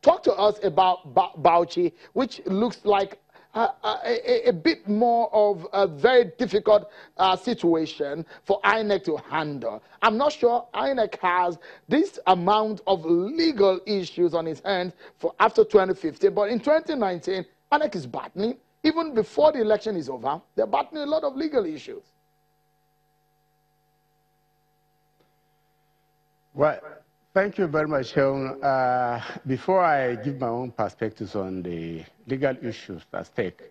talk to us about Bauchi, which looks like a bit more of a very difficult situation for INEC to handle. I'm not sure INEC has this amount of legal issues on its hands for after 2015, but in 2019, INEC is battling. Even before the election is over, they're battling a lot of legal issues. Well, thank you very much, Sean. Before I give my own perspectives on the legal issues at stake,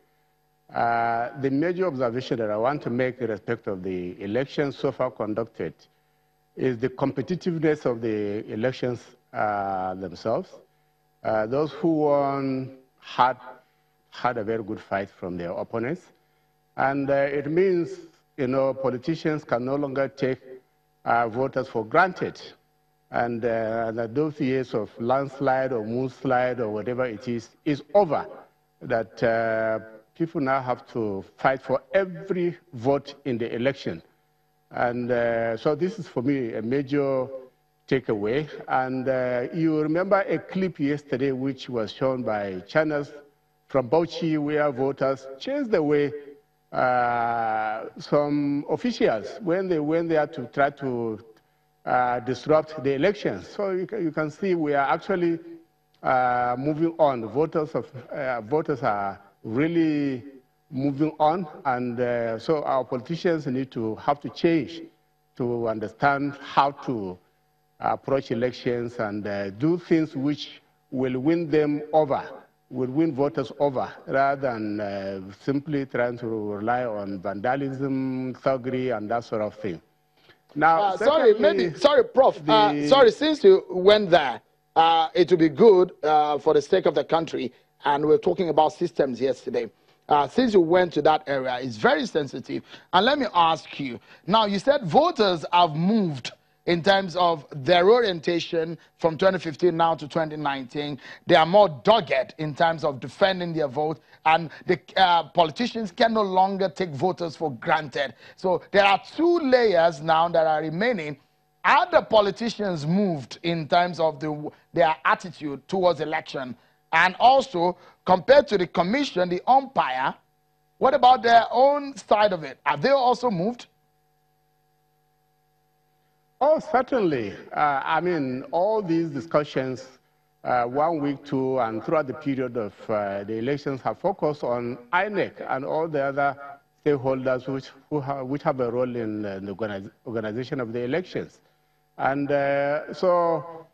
the major observation that I want to make in respect of the elections so far conducted is the competitiveness of the elections themselves. Those who won had a very good fight from their opponents. And it means, politicians can no longer take voters for granted. And that those years of landslide or moonslide or whatever it is over. That people now have to fight for every vote in the election. And so this is, for me, a major takeaway. And you remember a clip yesterday which was shown by channels from Bauchi where voters chased away some officials when they went there to try to disrupt the elections. So you can see we are actually moving on. Voters are really moving on, and so our politicians have to change to understand how to approach elections and do things which will win them over, will win voters over, rather than simply trying to rely on vandalism, thuggery, and that sort of thing. Now, sorry, Prof. Sorry, since you went there, it would be good for the sake of the country, and we're talking about systems yesterday. Since you went to that area, it's very sensitive. And let me ask you, now you said voters have moved in terms of their orientation from 2015 now to 2019. They are more dogged in terms of defending their vote, and the politicians can no longer take voters for granted. So there are two layers now that are remaining. Are the politicians moved in terms of their attitude towards election? And also, compared to the commission, the umpire, what about their own side of it? Have they also moved? Oh, certainly. I mean, all these discussions, 1 week, 2, and throughout the period of the elections have focused on INEC and all the other stakeholders which have a role in the organization of the elections. And so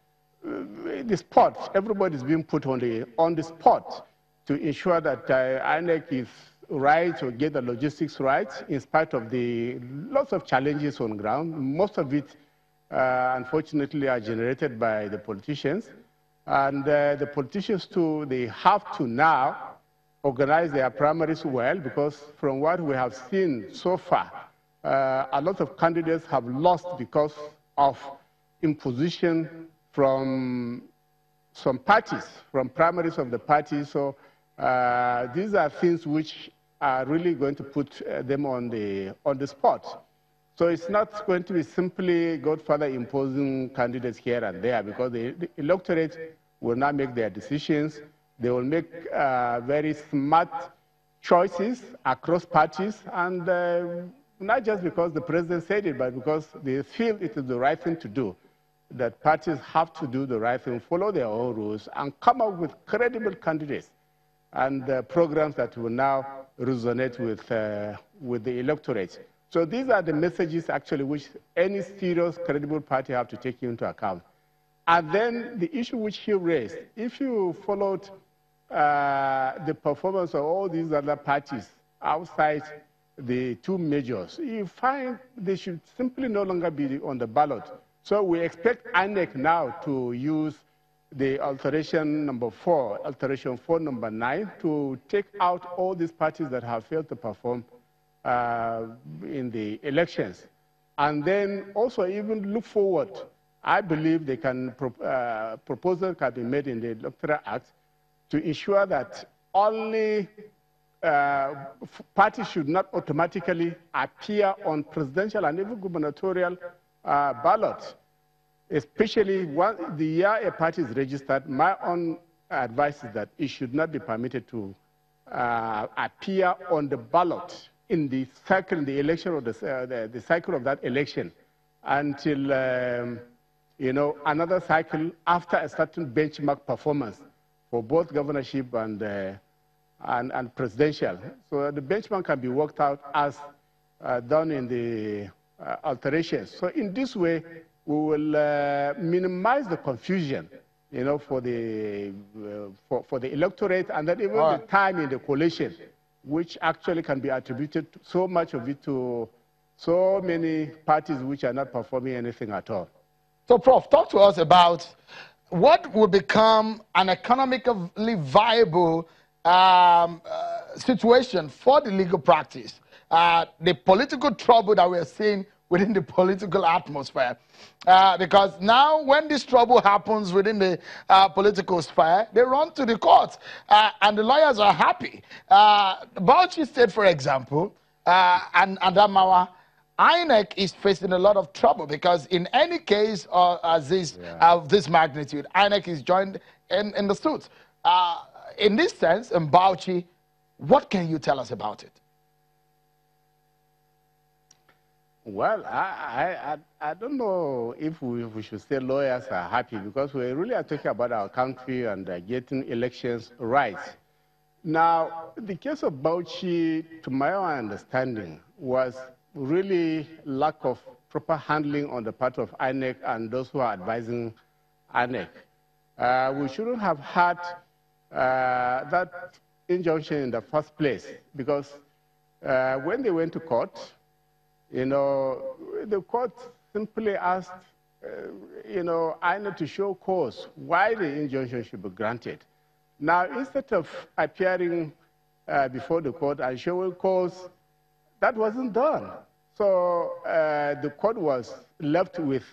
the spot, everybody's being put on the spot to ensure that INEC is right or get the logistics right in spite of the lots of challenges on ground. Most of it, unfortunately, are generated by the politicians. And the politicians, too, they have to now organize their primaries well, because from what we have seen so far, a lot of candidates have lost because of imposition from some parties, from primaries of the parties. So these are things which are really going to put them on the spot. So it's not going to be simply Godfather imposing candidates here and there, because the electorate will now make their decisions. They will make very smart choices across parties, and not just because the president said it, but because they feel it is the right thing to do, that parties have to do the right thing, follow their own rules, and come up with credible candidates and programs that will now resonate with the electorate. So these are the messages, actually, which any serious, credible party have to take into account. And then the issue which you raised, if you followed the performance of all these other parties outside the two majors, you find they should simply no longer be on the ballot. So we expect INEC now to use the alteration number 4, alteration 4 number 9, to take out all these parties that have failed to perform in the elections. And then also even look forward. I believe they can proposals can be made in the Electoral Act to ensure that only parties should not automatically appear on presidential and even gubernatorial ballots, especially the year a party is registered. My own advises that it should not be permitted to appear on the ballot in the cycle, in the election, or the cycle of that election until another cycle after a certain benchmark performance for both governorship and presidential. So the benchmark can be worked out as done in the alterations. So in this way, we will minimize the confusion, for the electorate, and then even the time in the coalition, which actually can be attributed so much of it to so many parties which are not performing anything at all. So, Prof, talk to us about what will become an economically viable situation for the legal practice. The political trouble that we're seeing within the political atmosphere. Because now when this trouble happens within the political sphere, they run to the courts, and the lawyers are happy. Bauchi State, for example, and Adamawa, INEC is facing a lot of trouble because in any case of this magnitude, INEC is joined in the suit. In this sense, in Bauchi, what can you tell us about it? Well, I don't know if we should say lawyers are happy, because we really are talking about our country and getting elections right. Now, the case of Bauchi, to my own understanding, was really lack of proper handling on the part of INEC and those who are advising INEC. We shouldn't have had that injunction in the first place, because when they went to court, the court simply asked, INEC to show cause why the injunction should be granted. Now, instead of appearing before the court and showing cause, that wasn't done. So the court was left with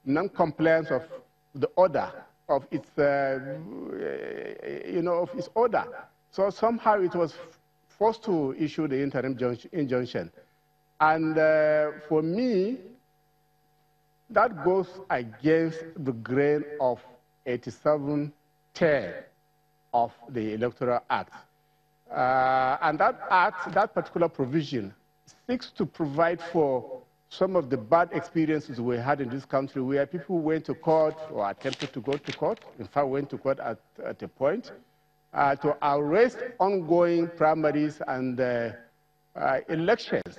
non-compliance of the order, of its, of its order. So somehow it was forced to issue the interim injunction. And for me, that goes against the grain of 8710 of the Electoral Act. And that act, that particular provision, seeks to provide for some of the bad experiences we had in this country, where people went to court or attempted to go to court, in fact went to court at a point, to arrest ongoing primaries and elections.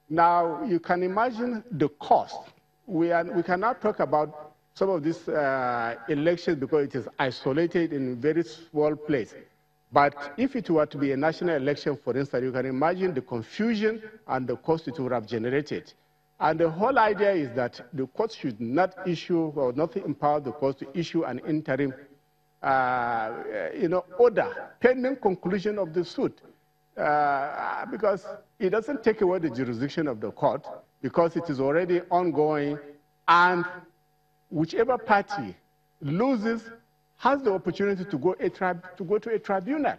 Now, you can imagine the cost. We cannot talk about some of these elections because it is isolated in a very small place. But if it were to be a national election, for instance, you can imagine the confusion and the cost it would have generated. And the whole idea is that the court should not issue, or not empower the court to issue an interim order pending conclusion of the suit. Because it doesn't take away the jurisdiction of the court, because it is already ongoing, and whichever party loses has the opportunity to go to a tribunal.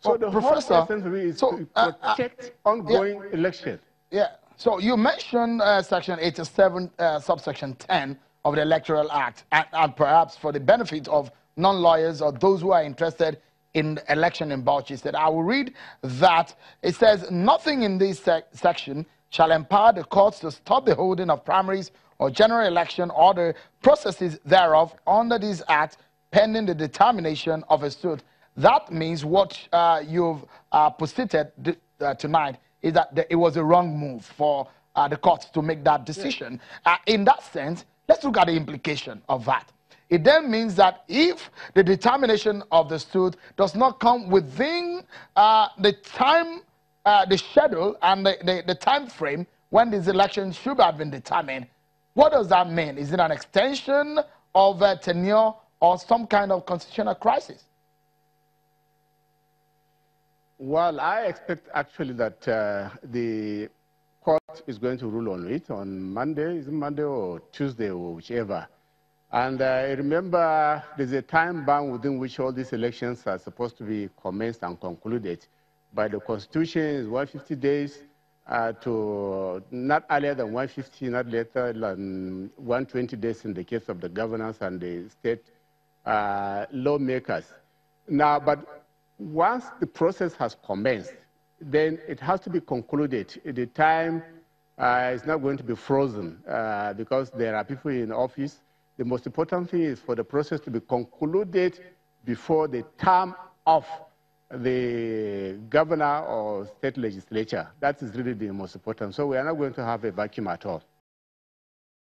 So the whole essence of it is to protect ongoing elections. Yeah. So you mentioned Section 87, subsection 10 of the Electoral Act, and perhaps for the benefit of non-lawyers or those who are interested in the election in Bauchi State, I will read that it says, nothing in this section shall empower the courts to stop the holding of primaries or general election or the processes thereof under this act pending the determination of a suit. That means what you've posited tonight is that it was a wrong move for the courts to make that decision. In that sense, let's look at the implication of that. It then means that if the determination of the suit does not come within the time, the schedule and the time frame when this election should have been determined, what does that mean? Is it an extension of tenure or some kind of constitutional crisis? Well, I expect actually that the court is going to rule on it on Monday. Is it Monday or Tuesday or whichever? And remember, there's a time bound within which all these elections are supposed to be commenced and concluded. By the Constitution, is 150 days to not earlier than 150, not later than 120 days in the case of the governors and the state lawmakers. Now, but once the process has commenced, then it has to be concluded. The time is not going to be frozen because there are people in office. The most important thing is for the process to be concluded before the term of the governor or state legislature. That is really the most important. So we are not going to have a vacuum at all.